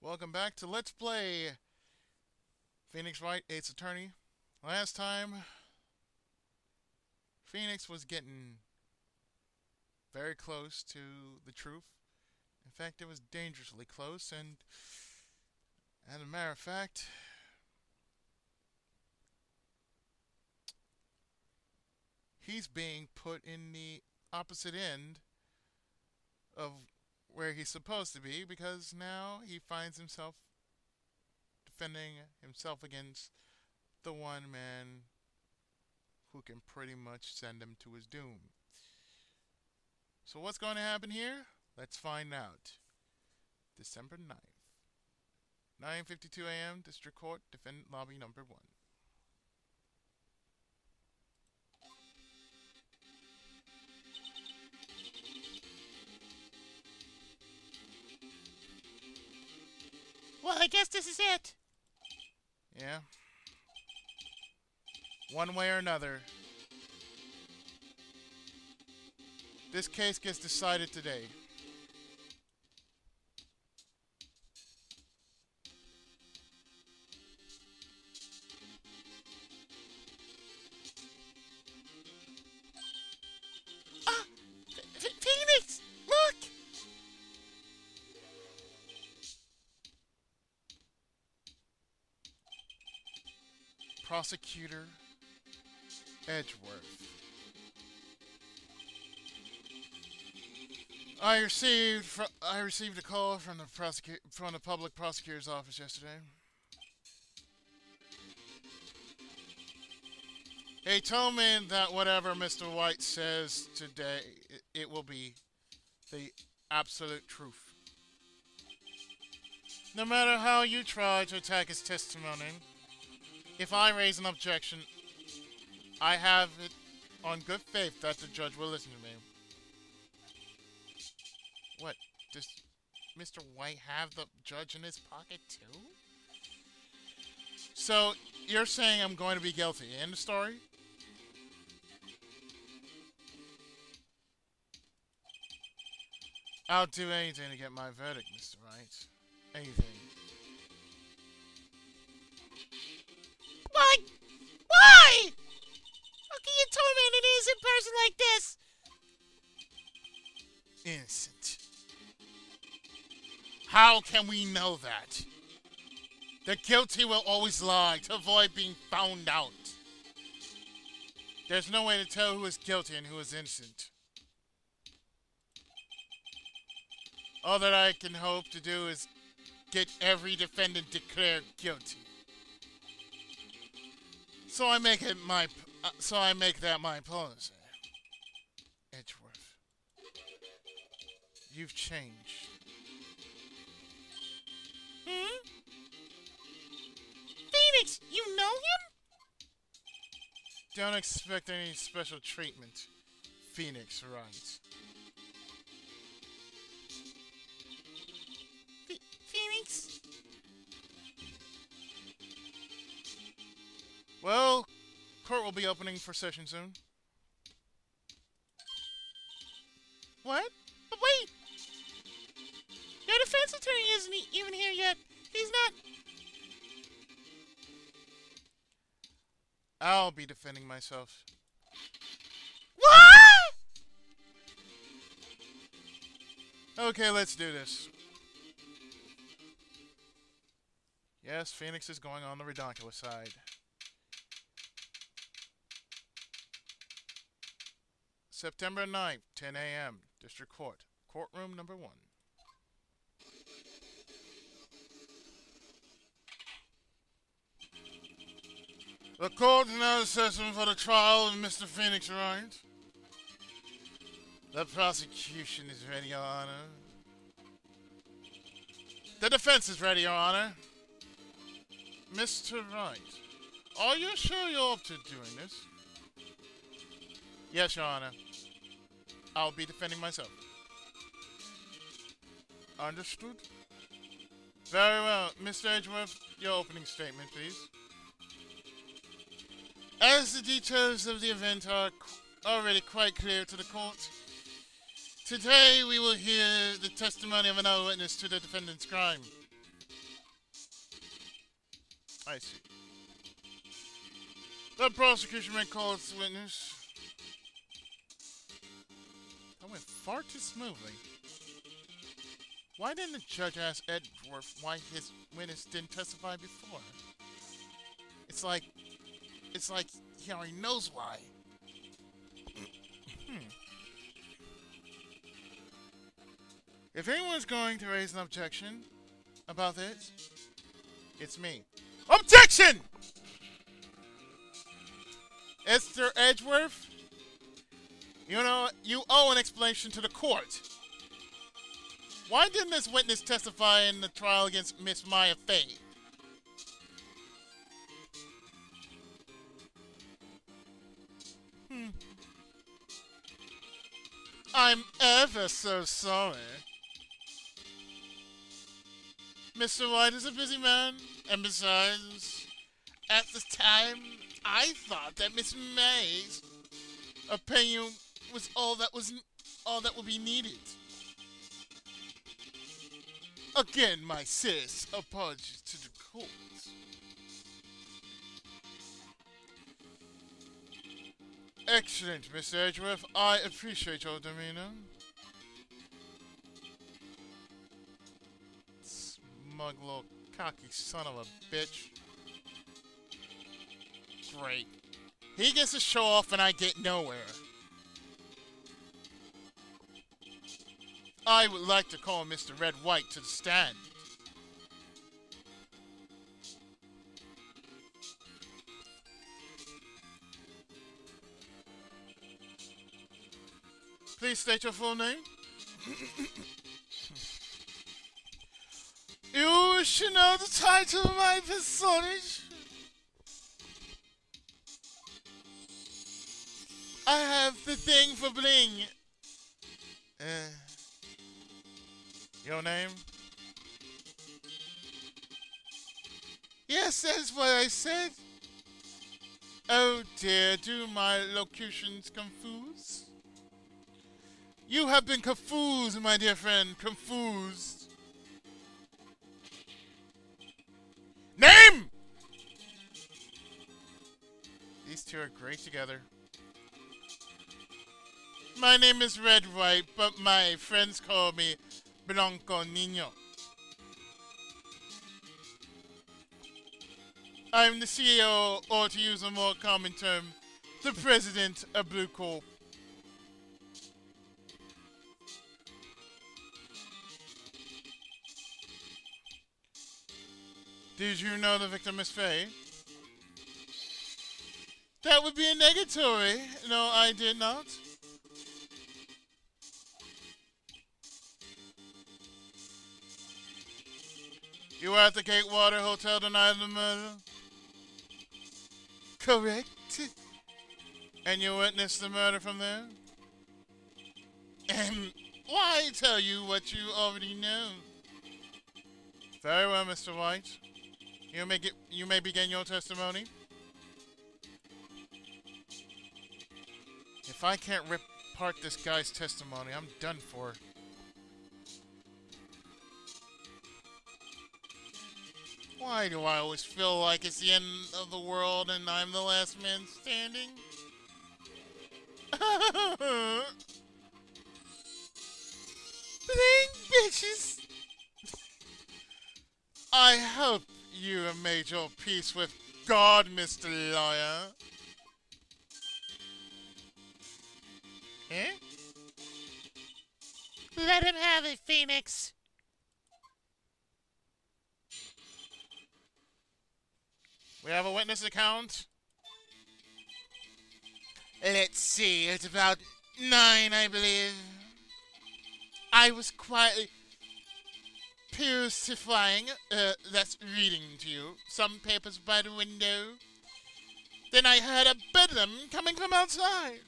Welcome back to Let's Play Phoenix Wright, Ace Attorney. Last time, Phoenix was getting very close to the truth. In fact, it was dangerously close, and as a matter of fact, he's being put in the opposite end of where he's supposed to be, because now he finds himself defending himself against the one man who can pretty much send him to his doom. So what's going to happen here? Let's find out. December 9th, 9:52 a.m., District Court, Defendant Lobby number 1. Well, I guess this is it. Yeah. One way or another, this case gets decided today. Phoenix, look! Prosecutor Edgeworth. I received a call from the public prosecutor's office yesterday. He told me that whatever Mr. White says today, it will be the absolute truth. No matter how you try to attack his testimony, if I raise an objection, I have it on good faith that the judge will listen to me. What, does Mr. White have the judge in his pocket too? So, you're saying I'm going to be guilty. End of story? I'll do anything to get my verdict, Mr. Wright. Anything. Why? Why? How can you torment an innocent person like this? Innocent. How can we know that? The guilty will always lie to avoid being found out. There's no way to tell who is guilty and who is innocent. All that I can hope to do is get every defendant declared guilty. So I make that my policy. Edgeworth, you've changed. Phoenix, you know him? Don't expect any special treatment, Phoenix Wright. Phoenix? Well, court will be opening for session soon. What? But wait! Your defense attorney isn't even here yet. He's not... I'll be defending myself. What? Okay, let's do this. Yes, Phoenix is going on the ridiculous side. September 9th, 10 a.m., District Court, courtroom number 1. The court is now session for the trial of Mr. Phoenix Wright. The prosecution is ready, Your Honor. The defense is ready, Your Honor. Mr. Wright, are you sure you're up to doing this? Yes, Your Honor. I'll be defending myself. Understood? Very well. Mr. Edgeworth, your opening statement, please. As the details of the event are already quite clear to the court, today we will hear the testimony of another witness to the defendant's crime. I see. The prosecution may call its witness. That went far too smoothly. Why didn't the judge ask Edgeworth why his witness didn't testify before? It's like he already knows why. If anyone's going to raise an objection about this, it's me. Objection! Mr. Edgeworth, you know, you owe an explanation to the court. Why didn't this witness testify in the trial against Miss Maya Fey? I'm ever so sorry. Mr. Wright is a busy man, and besides, at the time, I thought that Miss May's opinion was all that would be needed. Again, my sis, apologies to the court. Excellent, Mr. Edgeworth. I appreciate your demeanor. Smug little cocky son of a bitch. Great. He gets to show off and I get nowhere. I would like to call Mr. Red White to the stand. Please state your full name. You should know the title of my personage. I have the thing for bling. Your name? Yes, that's what I said. Oh dear, do my locutions confuse? You have been confused, my dear friend, confused. Name! These two are great together. My name is Red White, but my friends call me Blanco Niño. I'm the CEO, or to use a more common term, the president of Blue Corp. Did you know the victim is Faye? That would be a negatory. No, I did not. You were at the Gatewater Hotel the night of the murder? Correct. And you witnessed the murder from there? And why tell you what you already know? Very well, Mr. White. You may begin your testimony. If I can't rip apart this guy's testimony, I'm done for. Why do I always feel like it's the end of the world and I'm the last man standing? Bling bitches! I hope you have made your peace with God, Mr. Lawyer. Eh? Let him have it, Phoenix. We have a witness account. Let's see, it's about 9, I believe. I was quietly pacifying, that's reading to you, some papers by the window. Then I heard a bedlam coming from outside.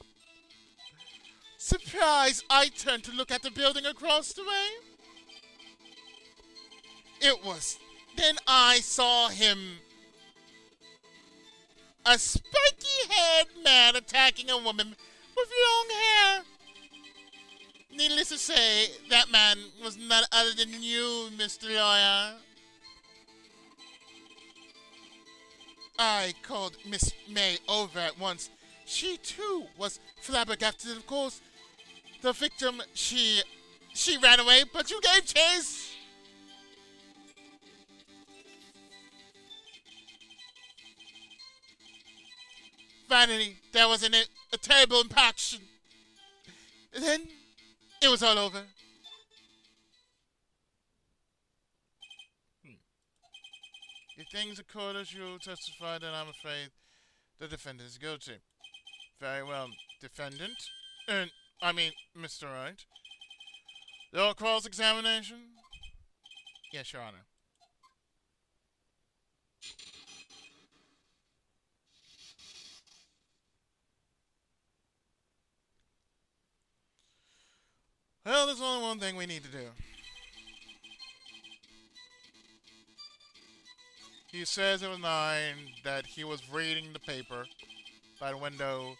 Surprised, I turned to look at the building across the way. It was then I saw him. A spiky-haired man attacking a woman with long hair. Needless to say, that man was none other than you, Mr. Lawyer. I called Miss May over at once. She, too, was flabbergasted, of course. The victim, she ran away, but you gave chase. Finally, there was a terrible impaction. Then, it was all over. If things occurred as you testified, then I'm afraid the defendant is guilty. Very well, defendant. Mr. Wright. Your cross-examination? Yes, Your Honor. Well, there's only one thing we need to do. He says it was 9, that he was reading the paper by the window,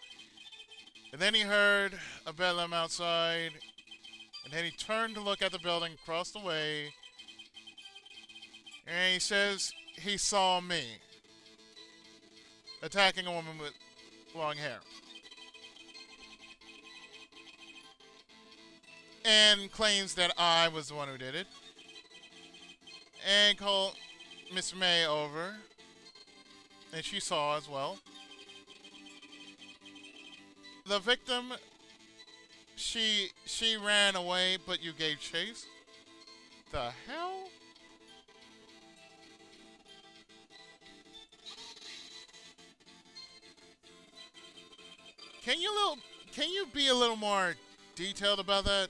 and then he heard a bedlam outside, and then he turned to look at the building across the way, and he says he saw me attacking a woman with long hair. And claims that I was the one who did it. And called Miss May over. And she saw as well. The victim, she ran away, but you gave chase. The hell? Can you be a little more detailed about that?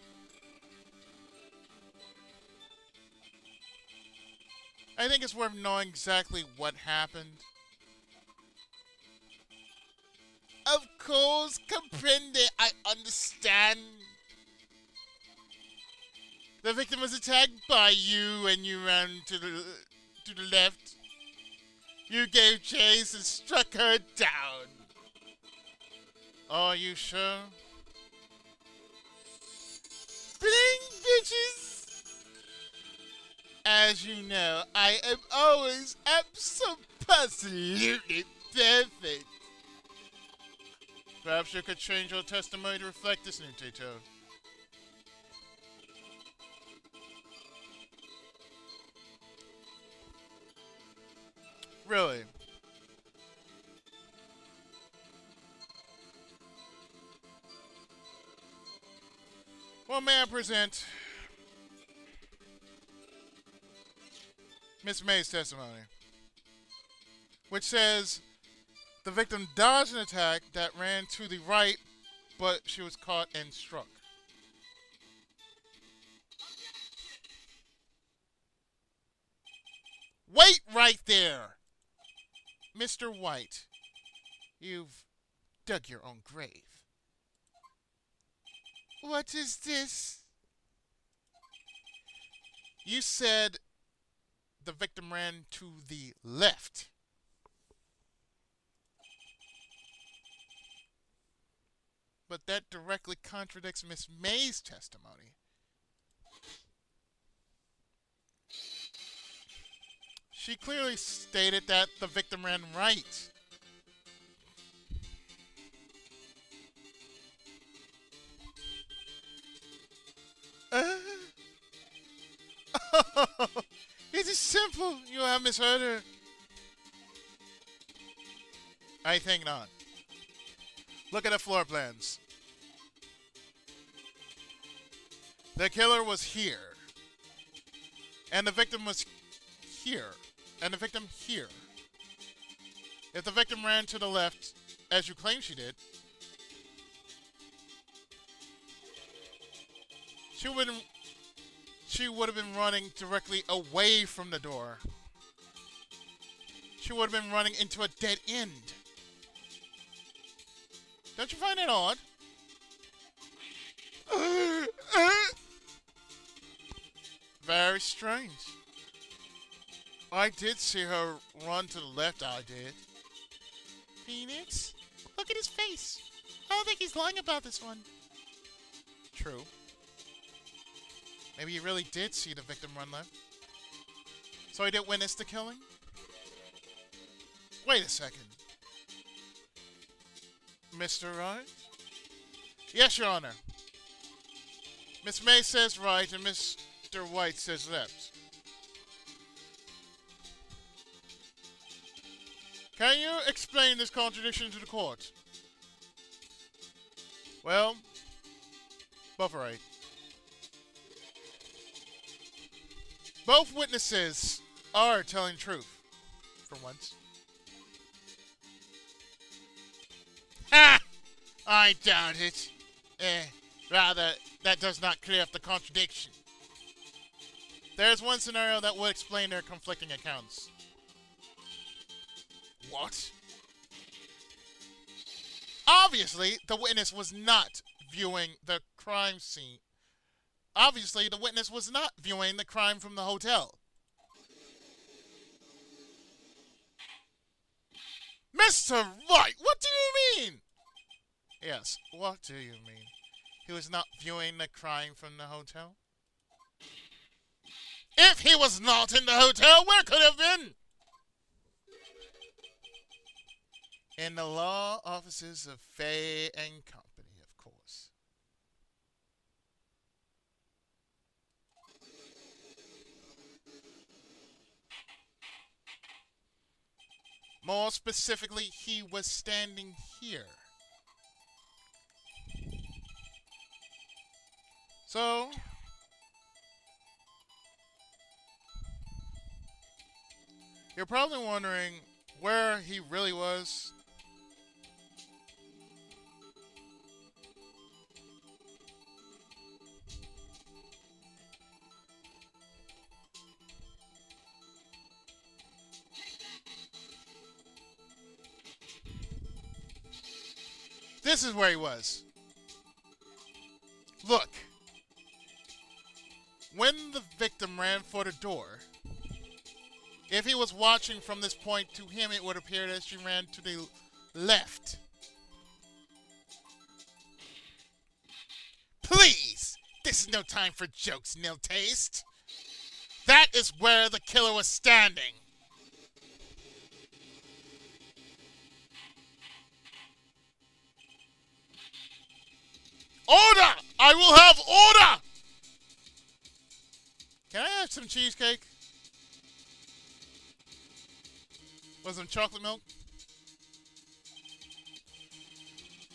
I think it's worth knowing exactly what happened. Of course, comprende, I understand. The victim was attacked by you and you ran to the left. You gave chase and struck her down. Are you sure? Bling, bitches! As you know, I am always absolutely perfect. Perhaps you could change your testimony to reflect this new detail. Really? Well, may I present Miss May's testimony, which says the victim dodged an attack that ran to the right, but she was caught and struck. Wait right there! Mr. White, you've dug your own grave. What is this? You said the victim ran to the left. But that directly contradicts Miss May's testimony. She clearly stated that the victim ran right. It is simple. You have misheard her. I think not. Look at the floor plans. The killer was here. And the victim was here. And the victim here. If the victim ran to the left, as you claim she did, she would have been running directly away from the door. She would have been running into a dead end. Don't you find that odd? Very strange. I did see her run to the left, I did. Phoenix? Look at his face. I don't think he's lying about this one. True. Maybe he really did see the victim run left. So he didn't witness the killing? Wait a second. Mr. Wright? Yes, Your Honor. Miss May says right and Mr. White says left. Can you explain this contradiction to the court? Well, both are right. Both witnesses are telling truth, for once. Ha! I doubt it. Rather, that does not clear up the contradiction. There's one scenario that would explain their conflicting accounts. What? Obviously, the witness was not viewing the crime scene. Obviously, the witness was not viewing the crime from the hotel. Mr. Wright, what do you mean? Yes, what do you mean? He was not viewing the crime from the hotel? If he was not in the hotel, where could he have been? In the law offices of Fay and Company, of course. More specifically, he was standing here. So, you're probably wondering where he really was. This is where he was. Look. When the victim ran for the door, if he was watching from this point to him, it would appear that she ran to the left. Please! This is no time for jokes, nil taste. That is where the killer was standing. Order! I will have order! Can I have some cheesecake? With some chocolate milk?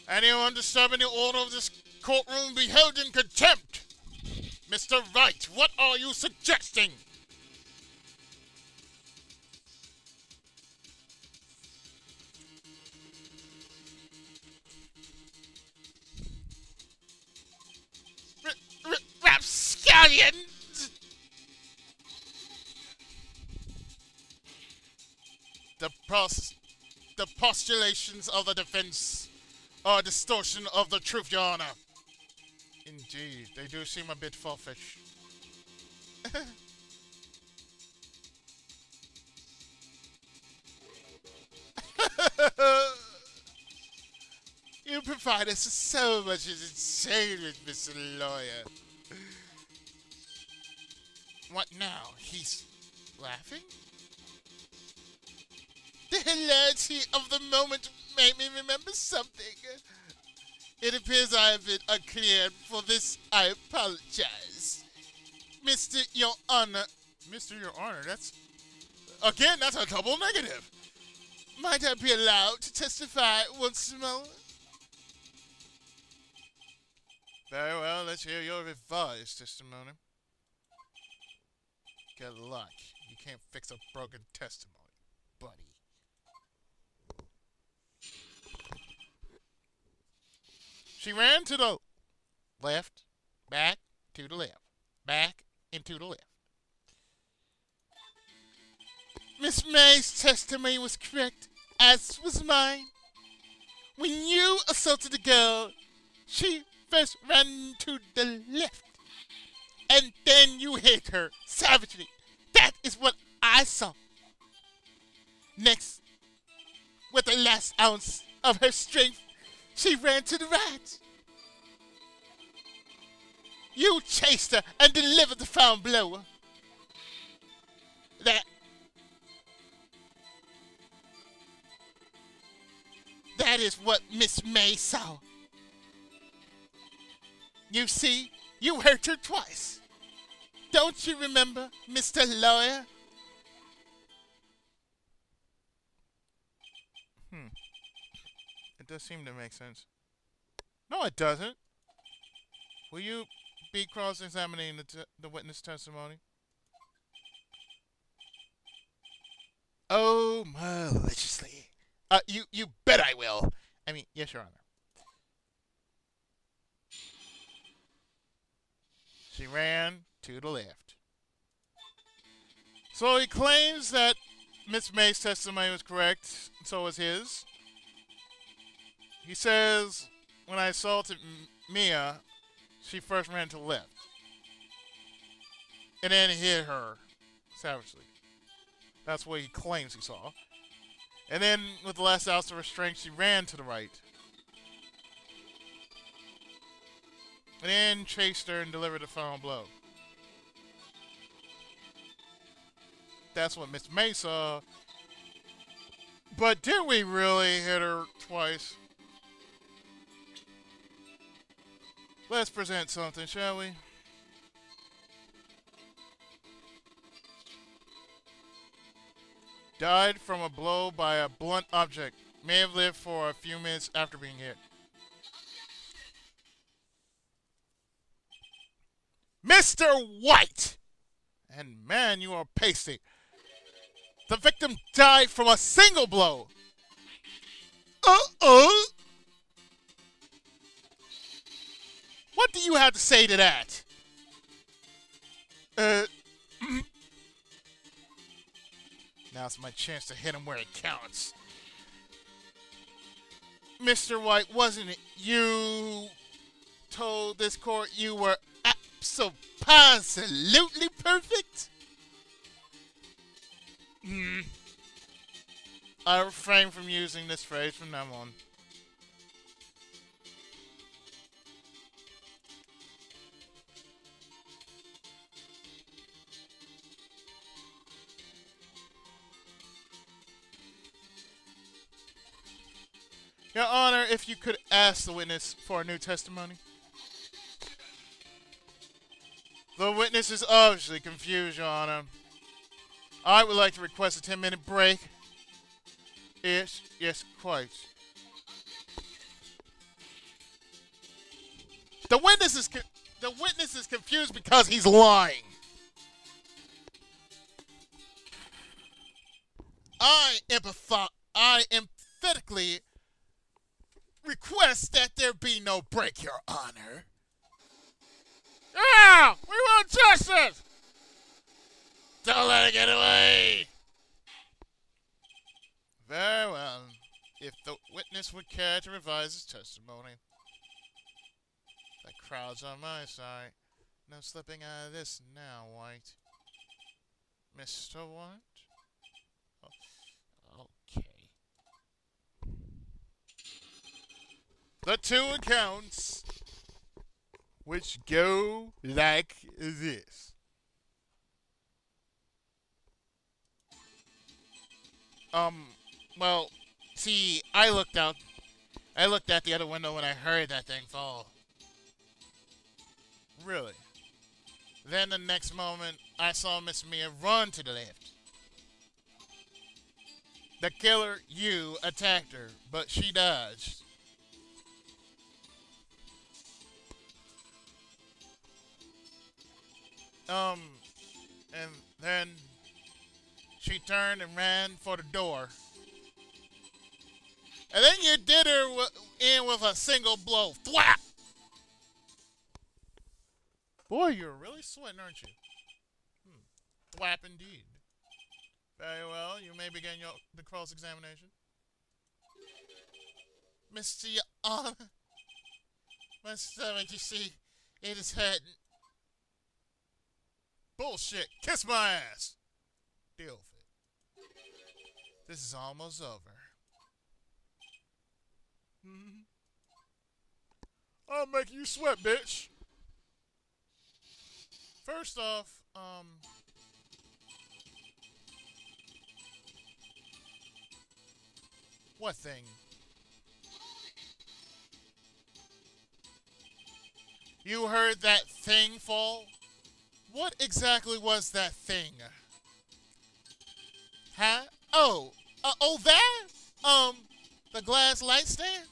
Anyone disturbing the order of this courtroom be held in contempt! Mr. Wright, what are you suggesting? Rapscallion! The postulations of the defense are a distortion of the truth, Your Honor. Indeed, they do seem a bit far-fetched. You provide us with so much entertainment, Mr. Lawyer. What now? He's laughing? The hilarity of the moment made me remember something. It appears I have been unclear. For this, I apologize. Mr. Your Honor. Mr. Your Honor, that's a double negative. Might I be allowed to testify once more? Very well, let's hear your revised testimony. Good luck. You can't fix a broken testimony, buddy. She ran to the left, back, to the left, back, and to the left. Miss May's testimony was correct, as was mine. When you assaulted the girl, she first ran to the left, and then you hit her savagely. That is what I saw. Next, with the last ounce of her strength, she ran to the right. You chased her and delivered the foul blow. that is what Miss May saw. You see, you hurt her twice. Don't you remember, Mr. Lawyer? It does seem to make sense. No, it doesn't. Will you be cross-examining the witness testimony? Oh, maliciously. You bet I will. I mean, yes, Your Honor. She ran to the left. So he claims that Miss May's testimony was correct, so was his. He says, when I assaulted Mia, she first ran to the left. And then hit her savagely. That's what he claims he saw. And then, with the last ounce of her strength, she ran to the right. And then chased her and delivered the final blow. That's what Miss May saw. But did we really hit her twice? Let's present something, shall we? Died from a blow by a blunt object. May have lived for a few minutes after being hit. Mr. White! And man, you are pasty. The victim died from a single blow. What do you have to say to that? Now's my chance to hit him where it counts. Mr. White, wasn't it you told this court you were absolutely perfect? I refrain from using this phrase from now on. Your Honor, if you could ask the witness for a new testimony. The witness is obviously confused, Your Honor. I would like to request a 10-minute break. Yes, quite. The witness is confused because he's lying. I emphatically request that there be no break, Your Honor. Yeah, we want justice. Don't let it get away. Very well. If the witness would care to revise his testimony. The crowd's on my side. No slipping out of this now, White. Mr. White? Oh, okay. The two accounts, which go like this. Well, see, I looked out the other window when I heard that thing fall. Really? Then the next moment, I saw Miss Mia run to the left. The killer, you, attacked her, but she dodged. And then she turned and ran for the door. And then you did her in with a single blow. Thwap! Boy, you're really sweating, aren't you? Thwap indeed. Very well, you may begin the cross-examination. Mr. Your Honor, my stomach, you see, it is hurting. Bullshit. Kiss my ass. Deal with it. This is almost over. I'll make you sweat, bitch. First off, what thing? You heard that thing fall? What exactly was that thing? Huh? Oh, that? The glass light stand?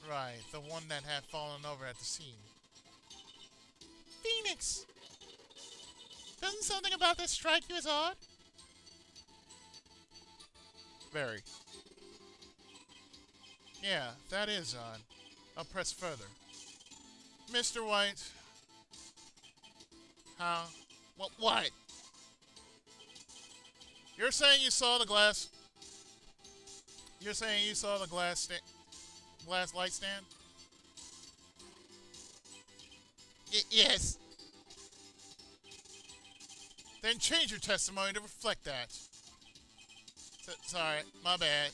Right, the one that had fallen over at the scene. Phoenix! Doesn't something about this strike you as odd? Very. Yeah, that is odd. I'll press further. Mr. White. How? What? You're saying you saw the glass... You're saying you saw the glass light stand? Yes. Then change your testimony to reflect that. Sorry, my bad.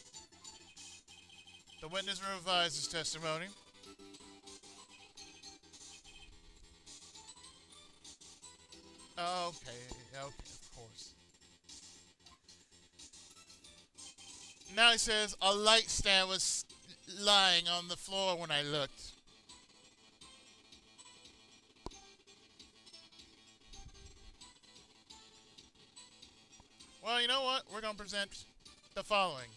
The witness revised his testimony. Okay, of course. Now he says a light stand was lying on the floor when I looked. Well, you know what? We're going to present the following.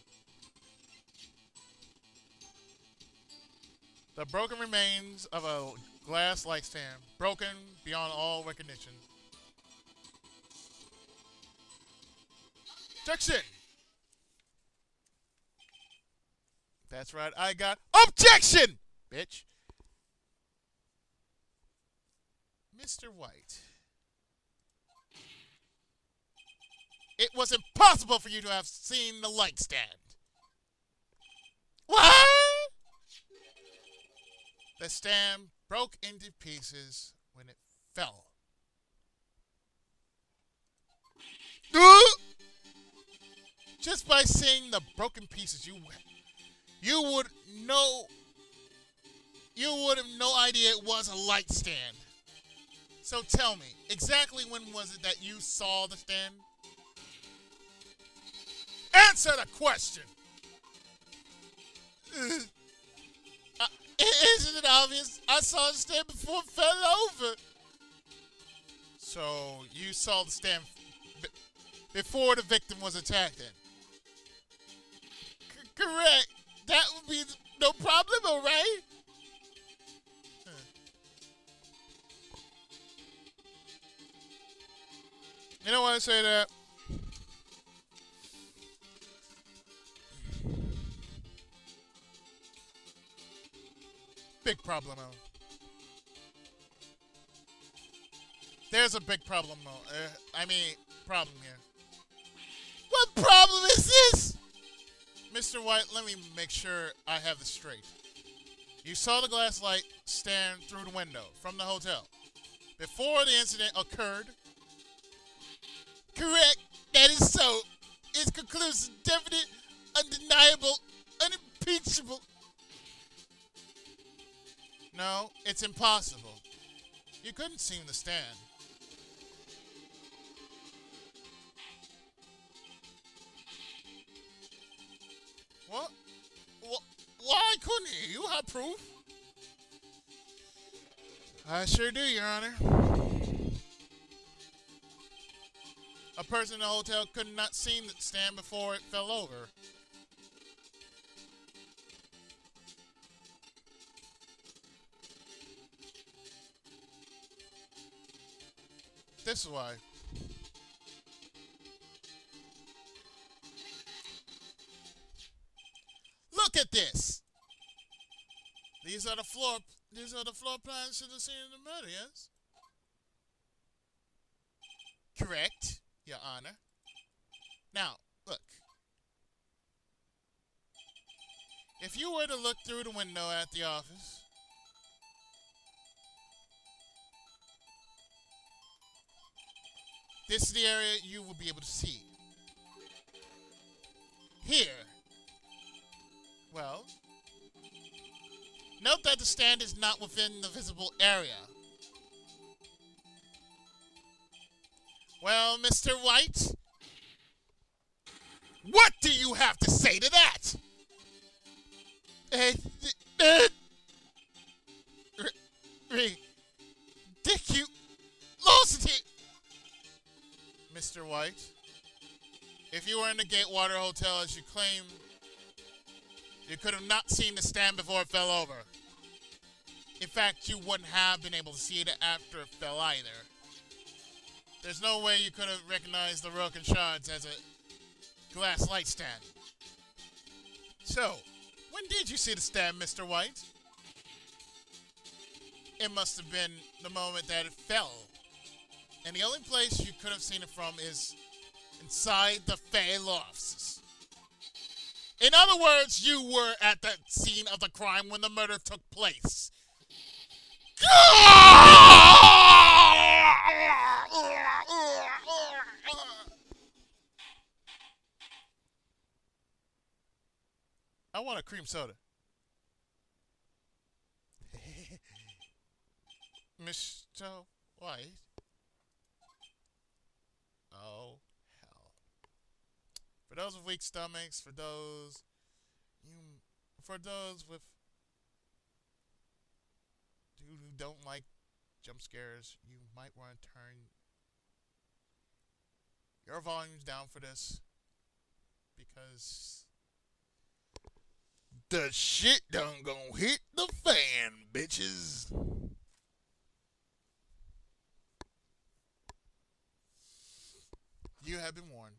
The broken remains of a glass light stand, broken beyond all recognition. Objection! That's right, I got objection! Bitch. Mr. White. It was impossible for you to have seen the light stand. What? The stand broke into pieces when it fell. Just by seeing the broken pieces, you would have no idea it was a light stand. So tell me, exactly when was it that you saw the stand? Answer the question! Isn't it obvious? I saw the stand before it fell over. So, you saw the stand before the victim was attacked then? Correct. That would be no problem, alright? You know why I say that? Big problem. There's a big problem. Problem here. What problem is this? Mr. White, let me make sure I have this straight. You saw the glass light stand through the window from the hotel before the incident occurred? Correct. That is so. It's conclusive, definite, undeniable, unimpeachable. No, it's impossible. You couldn't see the stand. What? Why couldn't you? You have proof. I sure do, Your Honor. A person in the hotel could not see the stand before it fell over. This is why. Look at this. These are the floor plans to the scene of the murder, yes? Correct, Your Honor. Now, look. If you were to look through the window at the office, this is the area you will be able to see. Here. Well, note that the stand is not within the visible area. Well, Mr. White, what do you have to say to that? ridiculosity. Mr. White, if you were in the Gatewater Hotel as you claim, you could have not seen the stand before it fell over. In fact, you wouldn't have been able to see it after it fell either. There's no way you could have recognized the broken shards as a glass light stand. So, when did you see the stand, Mr. White? It must have been the moment that it fell. And the only place you could have seen it from is inside the Fey offices. In other words, you were at the scene of the crime when the murder took place. I want a cream soda. Mr. White? Oh, hell. For those with weak stomachs, for those with who don't like jump scares, you might want to turn your volumes down for this, because the shit done gonna hit the fan, bitches. You have been warned,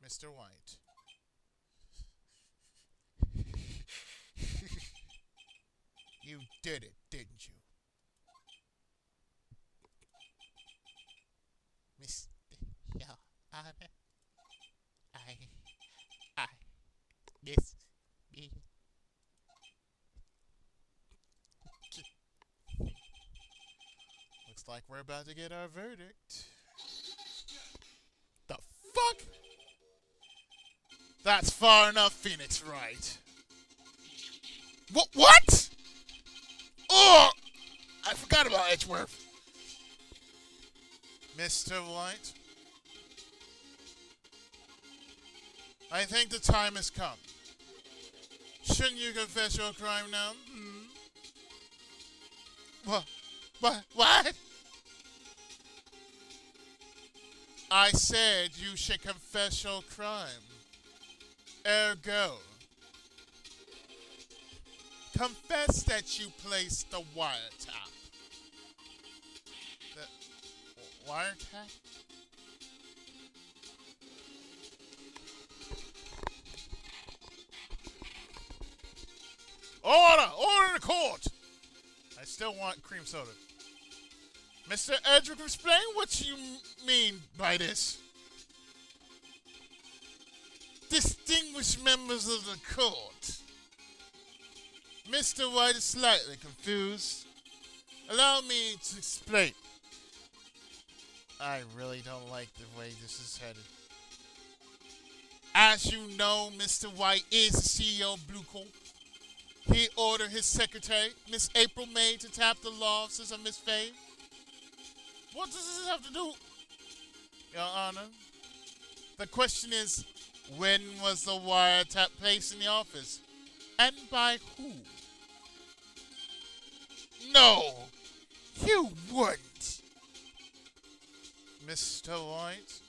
Mr. White. You did it, didn't you? Mr. Your Honor, I miss me. Looks like we're about to get our verdict. The fuck? That's far enough, Phoenix Wright. What? Oh! I forgot about Edgeworth. Mr. White, I think the time has come. Shouldn't you confess your crime now? What? I said you should confess your crime. Ergo, confess that you placed the wiretap. The wiretap? Order in the court! I still want cream soda. Mr. Edgeworth, explain what you mean by this. Distinguished members of the court. Mr. White is slightly confused. Allow me to explain. I really don't like the way this is headed. As you know, Mr. White is the CEO of Blue Corp. He ordered his secretary, Miss April May, to tap the law offices of Miss Faye. What does this have to do, Your Honor? The question is, when was the wiretap placed in the office? And by who? No, you wouldn't. Mr. White,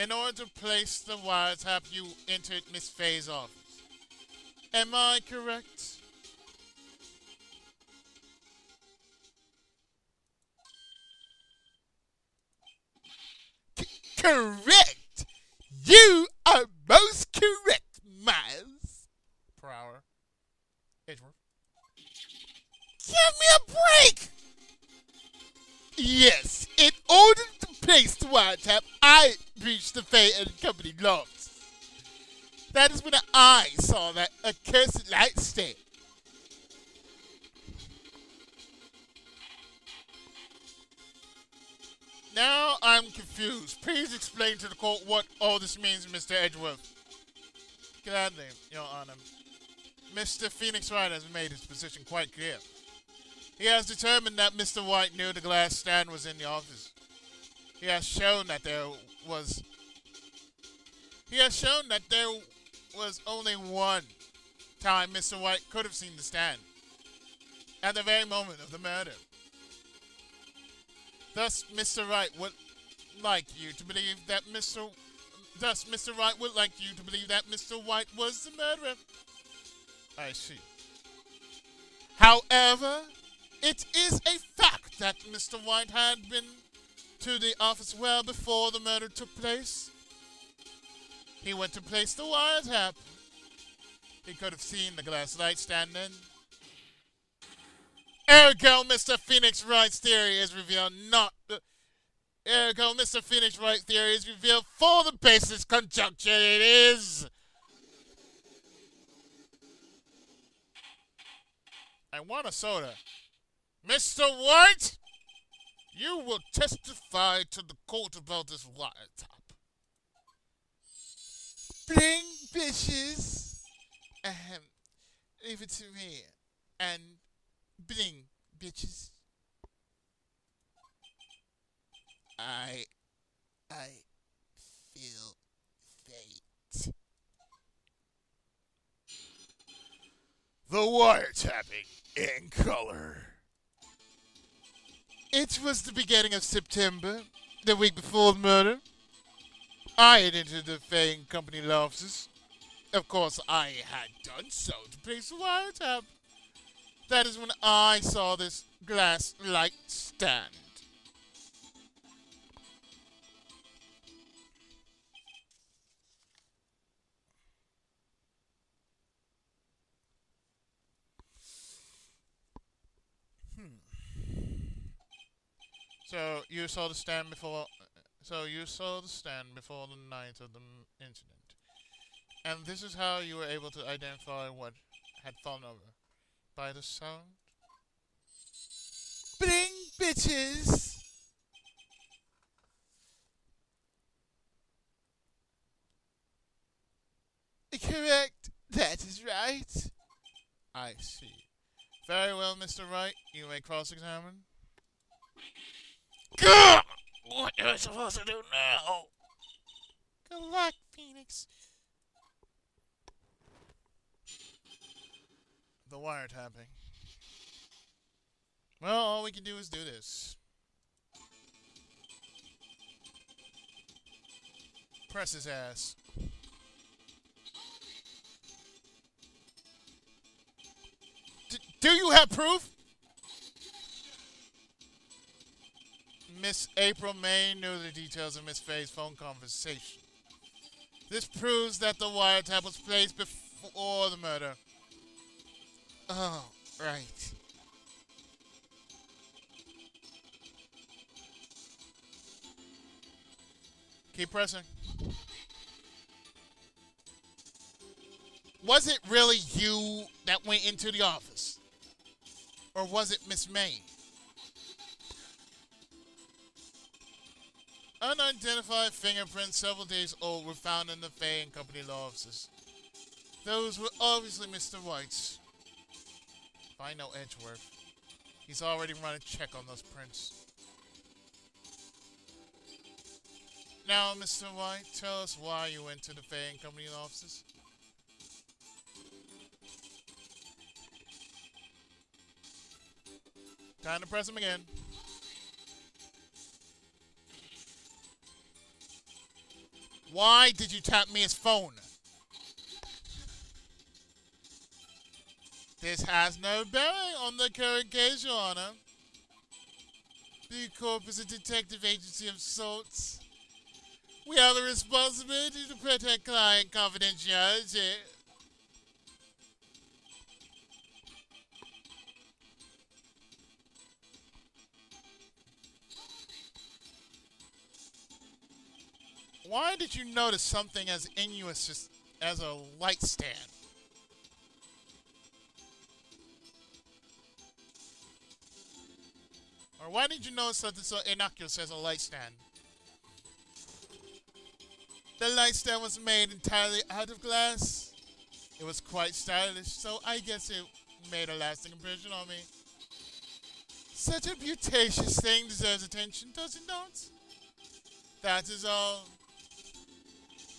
in order to place the wiretap, you entered Miss Faye's office. Am I correct? Correct! You are most correct, Miles. Per hour. Edgeworth. Give me a break! Yes, in order to place the wiretap, I breached the Fay and Company laws. That is when I saw that accursed light stand. Now I'm confused. Please explain to the court what all this means, Mr. Edgeworth. Gladly, Your Honor. Mr. Phoenix Wright has made his position quite clear. He has determined that Mr. White knew the glass stand was in the office. He has shown that there was only one time Mr. White could have seen the stand. at the very moment of the murder. Thus, Mr. Wright would like you to believe that Mr. Wright would like you to believe that Mr. White was the murderer. I see. However, it is a fact that Mr. White had been to the office well before the murder took place. He went to place the wiretap. He could have seen the glass light standing. Ergo, Mr. Phoenix Wright's theory is revealed Ergo, Mr. Phoenix Wright's theory is revealed for the basis conjunction it is. I want a soda. Mr. White, you will testify to the court about this wiretap. Bling, bitches. Leave it to me. And bling, bitches. I feel fate. The wiretapping in color. It was the beginning of September, the week before the murder. I had entered the Fay & Company law offices. Of course, I had done so to place the wiretap. That is when I saw this glass light stand. So you saw the stand before the night of the incident. And this is how you were able to identify what had fallen over. By the sound? Bling, bitches! Correct. That is right. I see. Very well, Mr. Wright. You may cross-examine. What am I supposed to do now? Good luck, Phoenix. The wiretapping. Well, all we can do is do this. Press his ass. Do you have proof? Miss April May knew the details of Miss Faye's phone conversation. This proves that the wiretap was placed before the murder. Oh, right. Keep pressing. Was it really you that went into the office? Or was it Miss May? Unidentified fingerprints several days old were found in the Fay & Company law offices. Those were obviously Mr. White's. If I know Edgeworth, he's already run a check on those prints. Now, Mr. White, tell us why you went to the Fay & Company offices. Time to press him again. Why did you tap Mia's phone? This has no bearing on the current case, Your Honor. B Corp is a detective agency of sorts. We have the responsibility to protect client confidentiality. Why did you notice something as innocuous as a light stand? Or why did you notice something so innocuous as a light stand? The light stand was made entirely out of glass. It was quite stylish, so I guess it made a lasting impression on me. Such a beauteous thing deserves attention, does it not? That is all.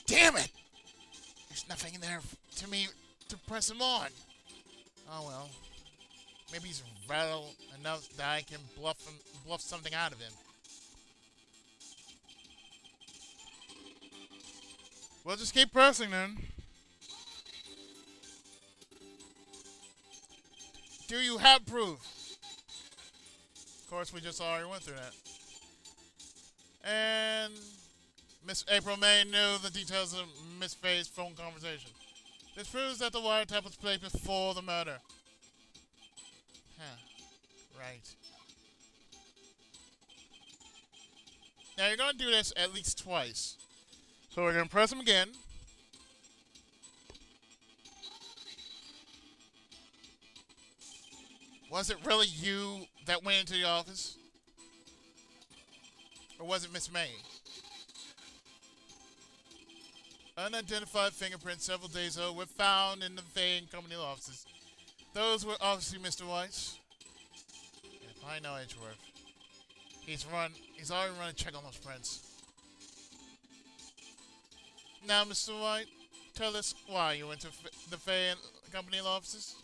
Damn it! There's nothing there to me to press him on. Oh well. Maybe he's rattled enough that I can bluff something out of him. We'll just keep pressing then. Do you have proof? Of course, we just already went through that. And Miss April May knew the details of Miss Faye's phone conversation. This proves that the wiretap was played before the murder. Huh. Right. Now you're gonna do this at least twice. So we're gonna press him again. Was it really you that went into the office? Or was it Miss May? Unidentified fingerprints several days ago were found in the Fay and Company offices. Those were obviously Mr. White's. If I know Edgeworth. He's already run a check on those prints. Now, Mr. White, tell us why you went to the Fay and Company offices.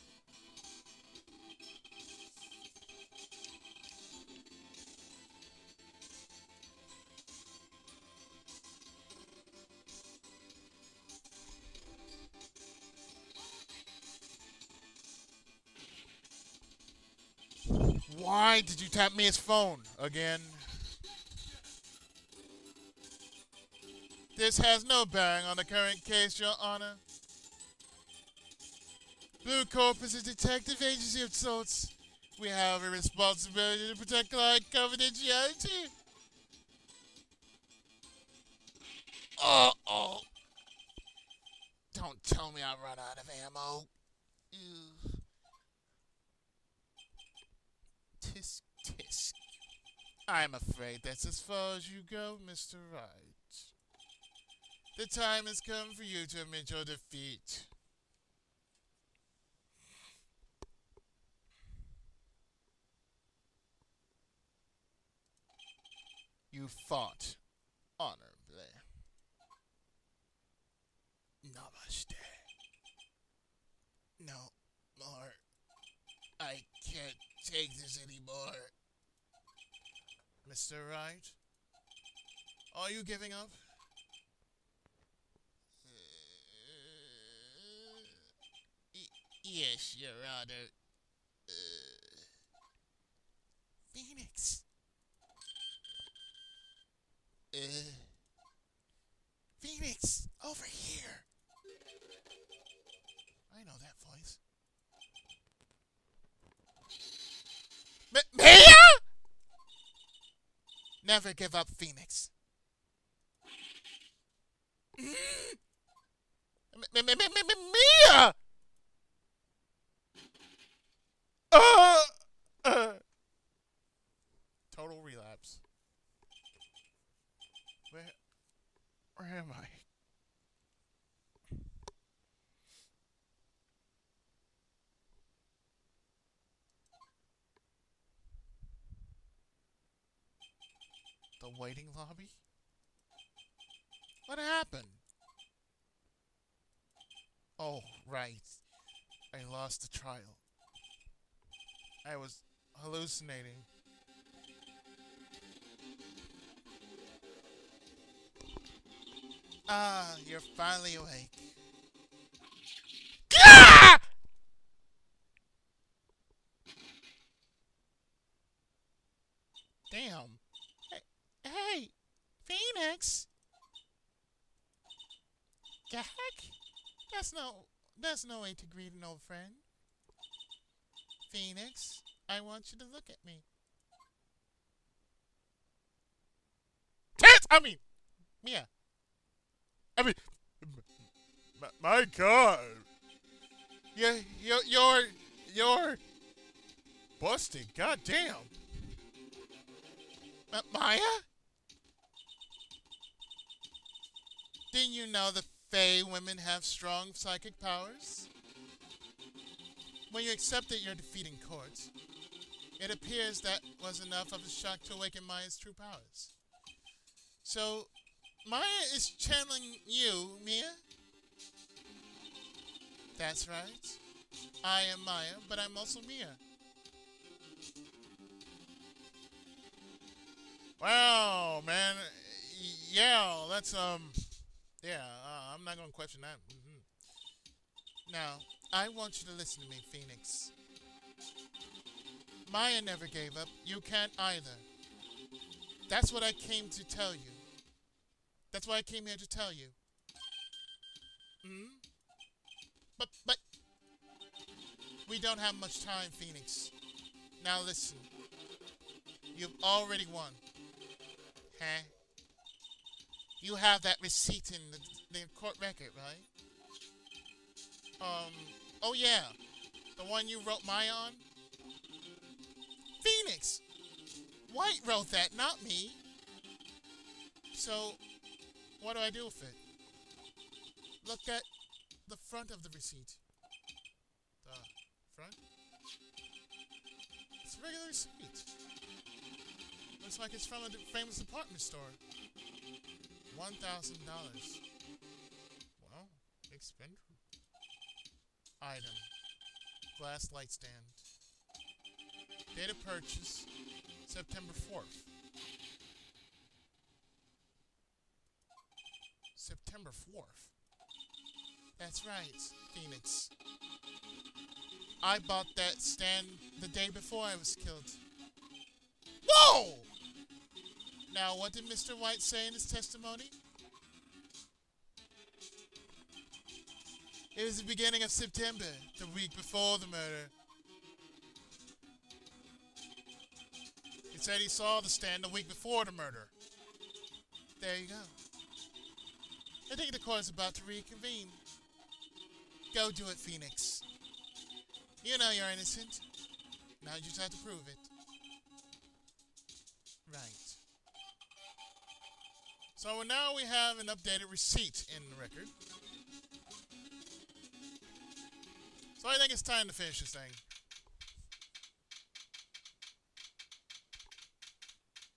Why did you tap me his phone again? This has no bearing on the current case, Your Honor. Blue Corp is a detective agency of sorts. We have a responsibility to protect client confidentiality. Uh-oh. Don't tell me I run out of ammo. Ew. Tisk, tisk. I'm afraid that's as far as you go, Mr. Wright. The time has come for you to admit your defeat. You fought honorably. Namaste. No more. I can't take this anymore. Mr. Wright, are you giving up? Yes, Your Honor. Phoenix. Phoenix, over here. I know that voice. Mia? Never give up, Phoenix. Mia! Total relapse. Where am I? The waiting lobby? What happened? Oh, right. I lost the trial. I was hallucinating. Ah, you're finally awake. Ah! Damn. Hey, Phoenix. The heck? That's no way to greet an old friend. Phoenix, I want you to look at me. Mia. My God. You're busted. Goddamn. Maya? Didn't you know the Fae women have strong psychic powers? When you accepted your defeat in court, it appears that was enough of a shock to awaken Maya's true powers. So, Maya is channeling you, Mia? That's right. I am Maya, but I'm also Mia. Wow, man. Yeah, yeah, I'm not gonna question that. Now, I want you to listen to me, Phoenix. Maya never gave up. You can't either. That's what I came to tell you. That's why I came here to tell you. Hmm? But we don't have much time, Phoenix. Now listen. You've already won. Huh? You have that receipt in the court record, right? Um, oh yeah. The one you wrote Maya on? Phoenix! White wrote that, not me. So, what do I do with it? Look at the front of the receipt. The front? It's a regular receipt. Looks like it's from a famous department store. $1,000. Well, expensive. Item. Glass light stand. Date of purchase. September 4th. September 4th? That's right, Phoenix. I bought that stand the day before I was killed. Whoa! Now, what did Mr. White say in his testimony? It was the beginning of September, the week before the murder. He said he saw the stand the week before the murder. There you go. I think the court is about to reconvene. Go do it, Phoenix. You know you're innocent. Now you just have to prove it. Right. So now we have an updated receipt in the record. So I think it's time to finish this thing.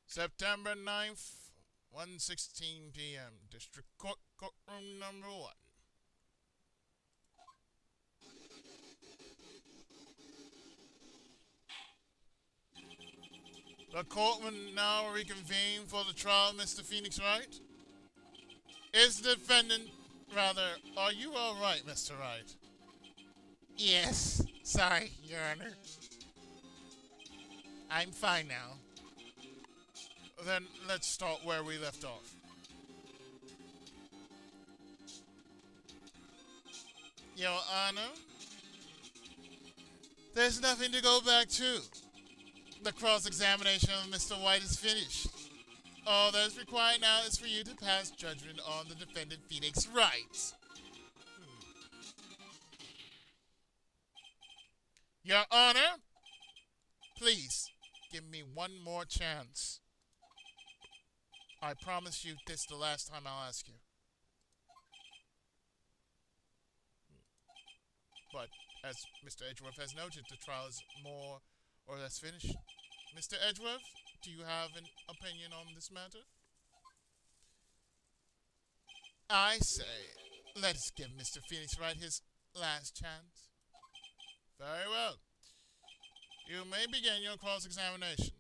September 9th, 1:16 p.m. District Court, courtroom number 1. The court will now reconvene for the trial of Mr. Phoenix Wright. Is the defendant, are you all right, Mr. Wright? Yes. Sorry, Your Honor. I'm fine now. Then let's start where we left off. Your Honor, there's nothing to go back to. The cross-examination of Mr. White is finished. All that is required now is for you to pass judgment on the defendant Phoenix Wright. Your Honor, please give me one more chance. I promise you this is the last time I'll ask you. But as Mr. Edgeworth has noted, the trial is more or less finished. Mr. Edgeworth, do you have an opinion on this matter? I say, let's give Mr. Phoenix Wright his last chance. Very well. You may begin your cross-examination.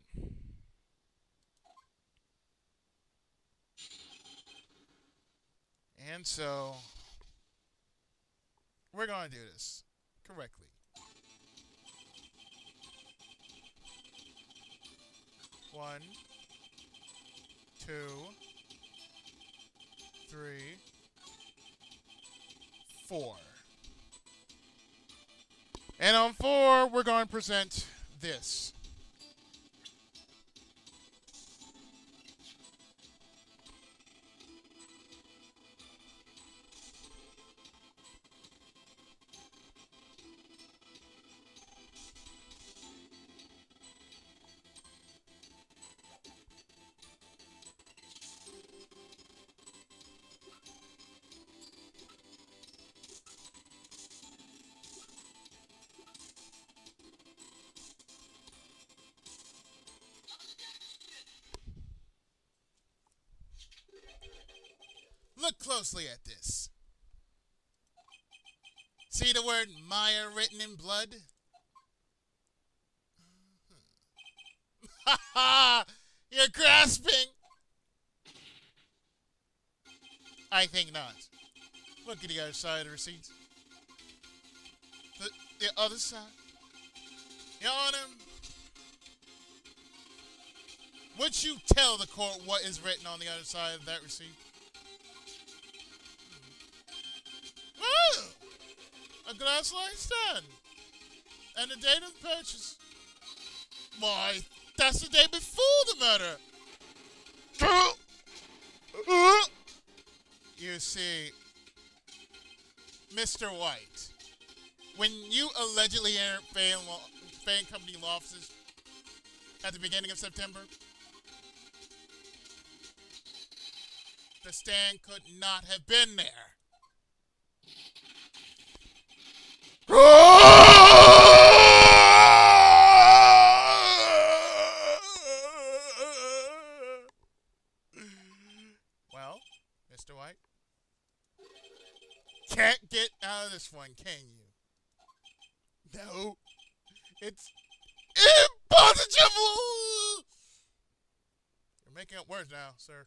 And so, we're going to do this correctly. One, two, three, four. And on 4, we're going to present this. Look closely at this. See the word Maya written in blood? Ha ha! You're grasping. I think not. Look at the other side of the receipts. The other side. Your Honor, would you tell the court what is written on the other side of that receipt? Oh, a glass line stand. And the date of the purchase. Why, that's the day before the murder. You see, Mr. White, when you allegedly entered Fan Company law offices at the beginning of September, the stand could not have been there. Well, Mr. White, can't get out of this one, can you? No, it's impossible! You're making up words now, sir.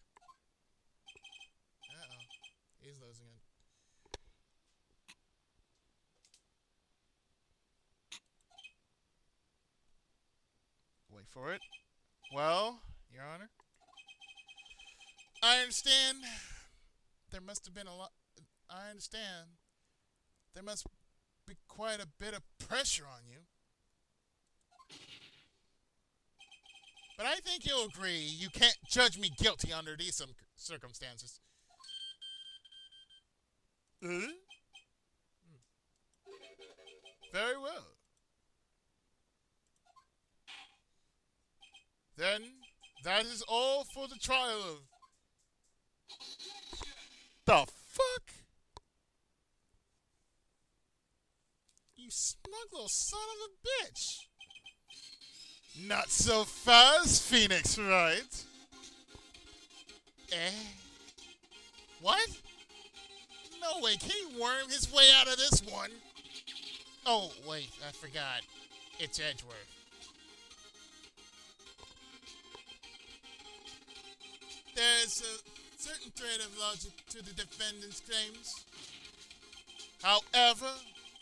Uh-oh, he's losing it. Wait for it. Well, Your Honor, I understand there must have been a lot. I understand there must be quite a bit of pressure on you. But I think you'll agree you can't judge me guilty under these circumstances. Very well. Then, that is all for the trial of... The fuck? You smug little son of a bitch. Not so fast, Phoenix Wright. Eh? What? No way, can he worm his way out of this one? Oh, wait, I forgot. It's Edgeworth. There's a certain thread of logic to the defendant's claims. However,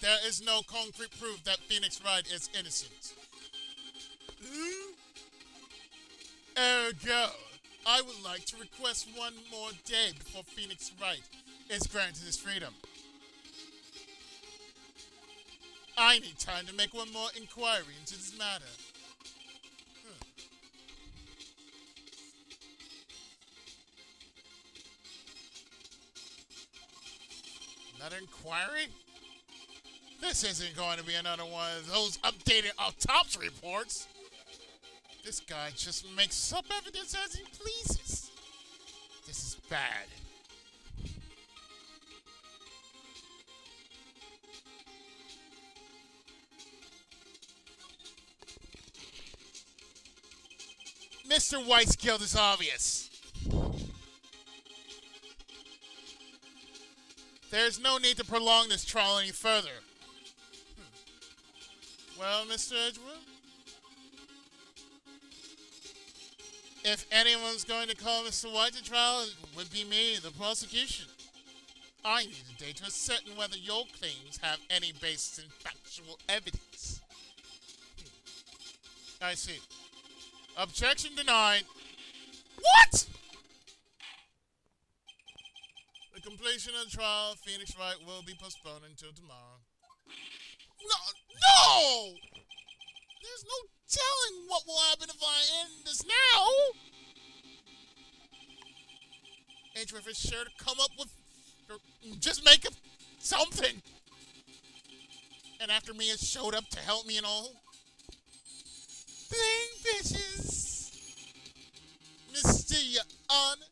there is no concrete proof that Phoenix Wright is innocent. Ergo, I would like to request one more day before Phoenix Wright is granted his freedom. I need time to make one more inquiry into this matter. Another inquiry? This isn't going to be another one of those updated autopsy reports. This guy just makes up evidence as he pleases. This is bad. Mr. White's guilt is obvious. There's no need to prolong this trial any further. Well, Mr. Edgeworth? If anyone's going to call Mr. White to trial, it would be me, the prosecution. I need a day to ascertain whether your claims have any basis in factual evidence. I see. Objection denied. What? The completion of the trial of Phoenix Wright will be postponed until tomorrow. No! There's no telling what will happen if I end this now. Edgeworth is sure to come up with... just make up something. And after Mia showed up to help me and all. Bling, bitches. Mr. Your Honor,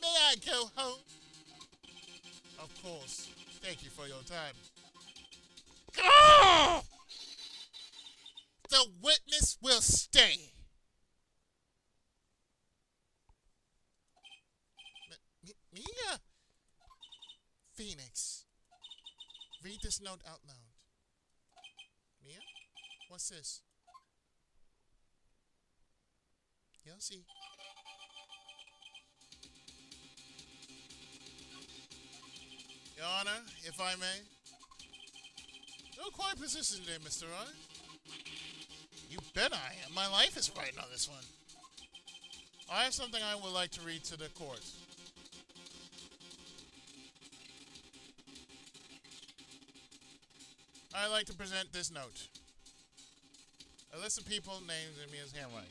may I go home? Of course. Thank you for your time. Oh! The witness will stay. Mia? Phoenix, read this note out loud. Mia? What's this? You'll see. Your Honor, if I may. You're quite persistent today, Mr. Wright. You bet I am. My life is riding on this one. I have something I would like to read to the court. I'd like to present this note. A list of people named in Mia's handwriting.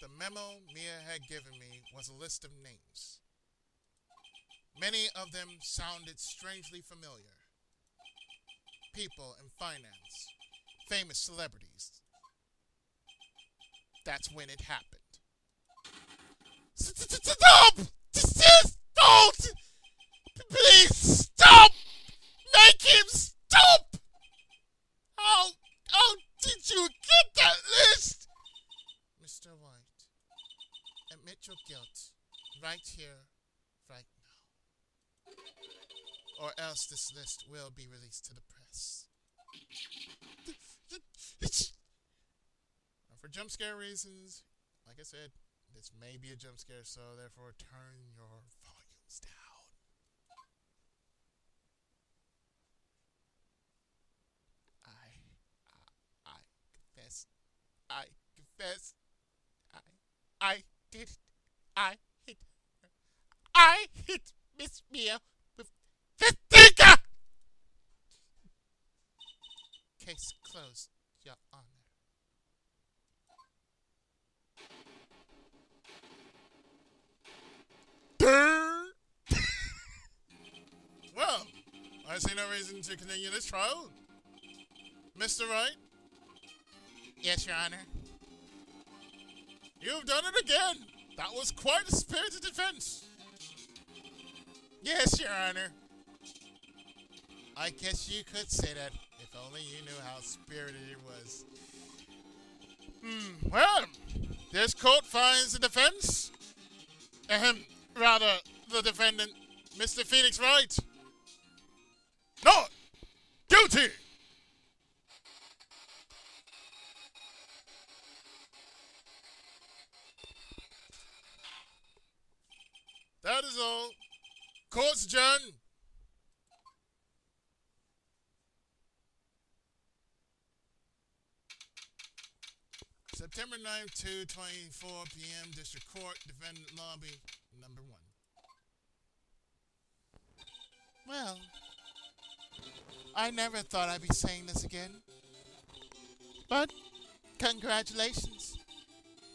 The memo Mia had given me was a list of names. Many of them sounded strangely familiar. People in finance, famous celebrities. That's when it happened. Stop! Don't! Please stop! Make him stop! How did you get that list? Mr. White, admit your guilt right here, right now. Or else this list will be released to the press. For jump scare reasons, like I said, this may be a jump scare, so therefore turn your volumes down. I confess. I did it. I hit Miss Mia with the finger! Case closed, Your Honor. Well, I see no reason to continue this trial. Mr. Wright? Yes, Your Honor. You've done it again. That was quite a spirited defense. Yes, Your Honor. I guess you could say that if only you knew how spirited it was. Well, this court finds the defense. The defendant, Mr. Phoenix Wright, not guilty. That is all. Court's adjourned. September 9th, 2:24 p.m. District Court, Defendant Lobby, number 1. Well, I never thought I'd be saying this again. But, congratulations.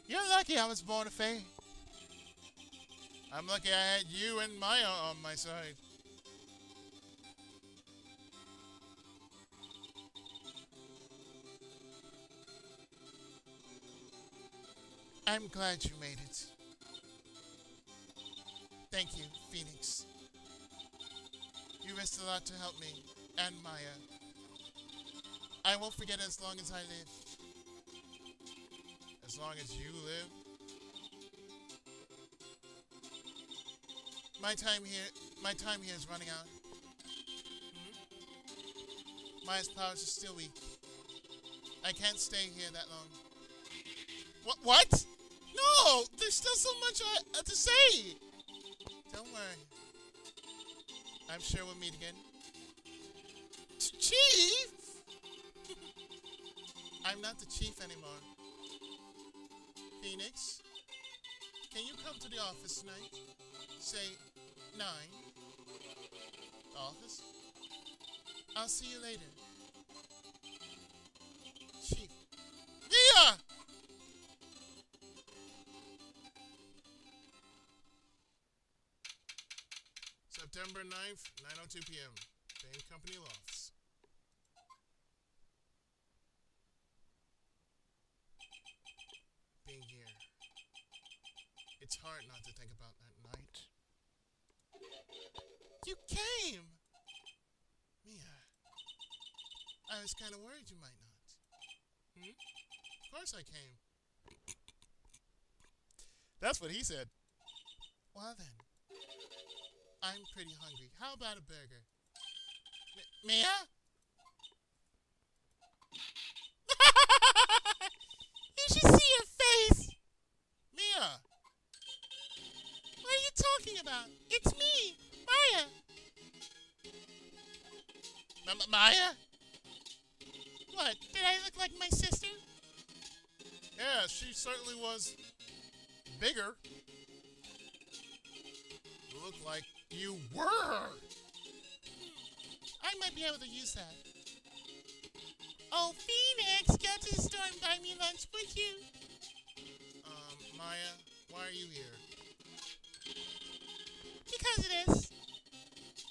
You're lucky I was born a fae. I'm lucky I had you and Maya on my side. I'm glad you made it. Thank you, Phoenix. You risked a lot to help me, and Maya. I won't forget it as long as I live. As long as you live? My time here is running out. Maya's powers are still weak. I can't stay here that long. What? No! There's still so much to say! Don't worry. I'm sure we'll meet again. Chief? I'm not the chief anymore. Phoenix, can you come to the office tonight? Say 9. Office? I'll see you later. Chief. Mia! September 9th, 9:02 p.m. Bain Company Lofts. Being here. It's hard not to think about that night. You came! Mia. I was kind of worried you might not. Of course I came. That's what he said. Well then. I'm pretty hungry. How about a burger? Mia? You should see your face. Mia? What are you talking about? It's me, Maya. Maya? What? Did I look like my sister? Yeah, she certainly was bigger. Looked like you were. I might be able to use that. Oh, Phoenix, go to the store and buy me lunch, would you? Maya, why are you here? Because of this.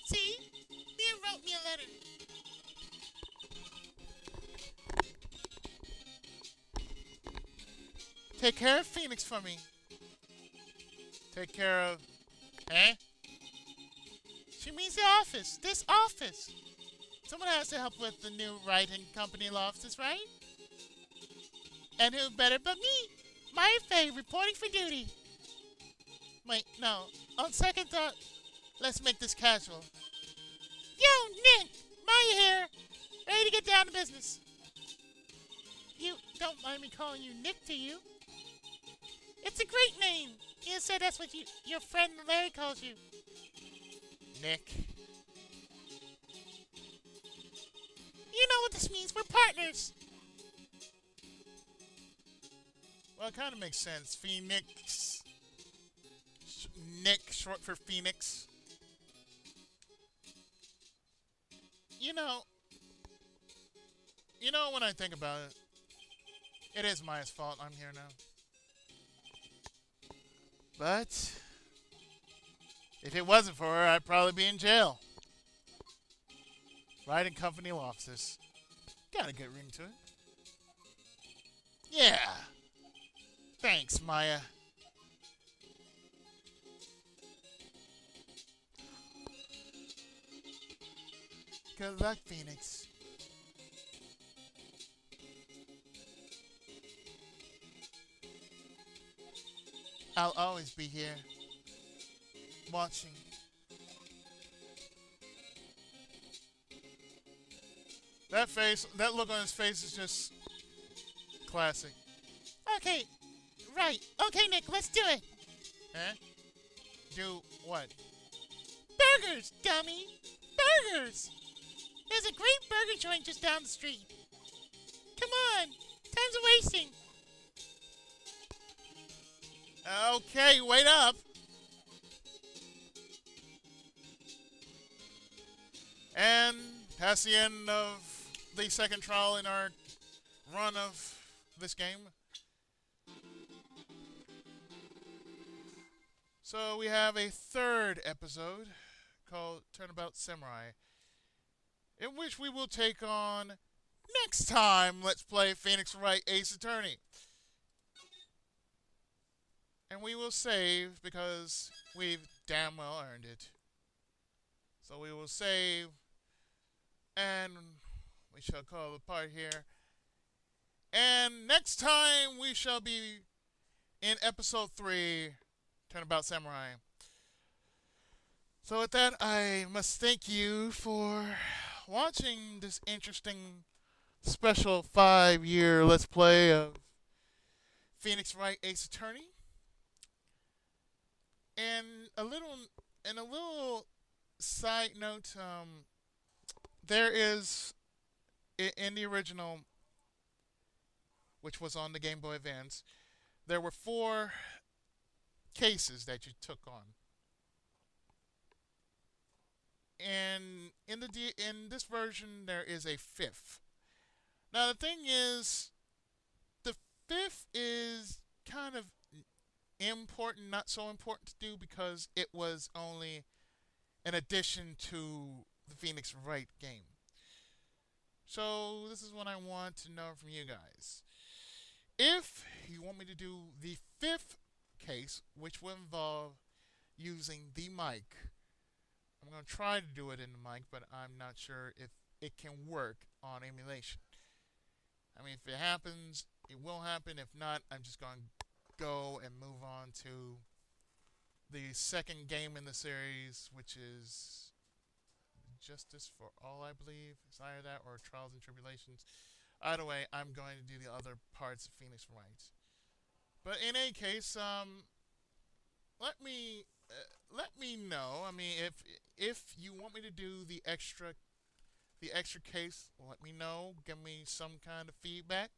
See? Mia wrote me a letter. Take care of Phoenix for me. Take care of... Eh? She means the office. This office. Someone has to help with the new Wright and Company lofts, right? And who better but me? Maya Fey, reporting for duty. Wait, no. On second thought, let's make this casual. Yo, Nick! Maya here. Ready to get down to business. You don't mind me calling you Nick, do you? It's a great name. You said that's what your friend Larry calls you. Nick. You know what this means. We're partners. Well, it kind of makes sense. Phoenix. Nick, short for Phoenix. You know, when I think about it, it is Maya's fault I'm here now. But if it wasn't for her, I'd probably be in jail. Wright and Company lofts. Got a good ring to it. Yeah. Thanks, Maya. Good luck, Phoenix. I'll always be here, watching. That face, that look on his face is just classic. Okay, right. Okay, Nick, let's do it. Eh? Do what? Burgers, dummy. Burgers. There's a great burger joint just down the street. Come on. Time's wasting. Okay, wait up. And that's the end of the second trial in our run of this game. So we have a third episode called Turnabout Samurai, in which we will take on next time Let's Play Phoenix Wright Ace Attorney. And we will save because we've damn well earned it. So we will save, and we shall call the part here. And next time we shall be in episode 3, Turnabout Samurai. So with that, I must thank you for watching this interesting special 5-year Let's Play of Phoenix Wright Ace Attorney. And a little side note, there is in the original, which was on the Game Boy Advance, there were 4 cases that you took on. And in this version, there is a 5th. Now the thing is, the 5th is kind of important, not so important to do because it was only an addition to the Phoenix Wright game. So this is what I want to know from you guys. If you want me to do the 5th case, which will involve using the mic, I'm going to try to do it in the mic, but I'm not sure if it can work on emulation. I mean, if it happens, it will happen. If not, I'm just going to go and move on to the second game in the series, which is Justice for All, I believe. It's either that or Trials and Tribulations. Either way, I'm going to do the other parts of Phoenix Wright. But in any case, let me know. I mean, if you want me to do the extra case, let me know. Give me some kind of feedback.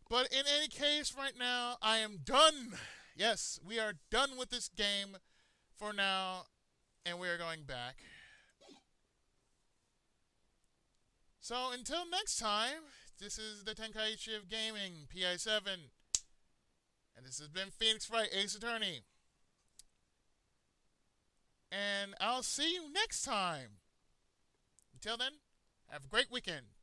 But in any case, right now, I am done. Yes, we are done with this game for now, and we are going back. So until next time, this is the Tenkaichi of Gaming, PI7. And this has been Phoenix Wright, Ace Attorney. And I'll see you next time. Until then, have a great weekend.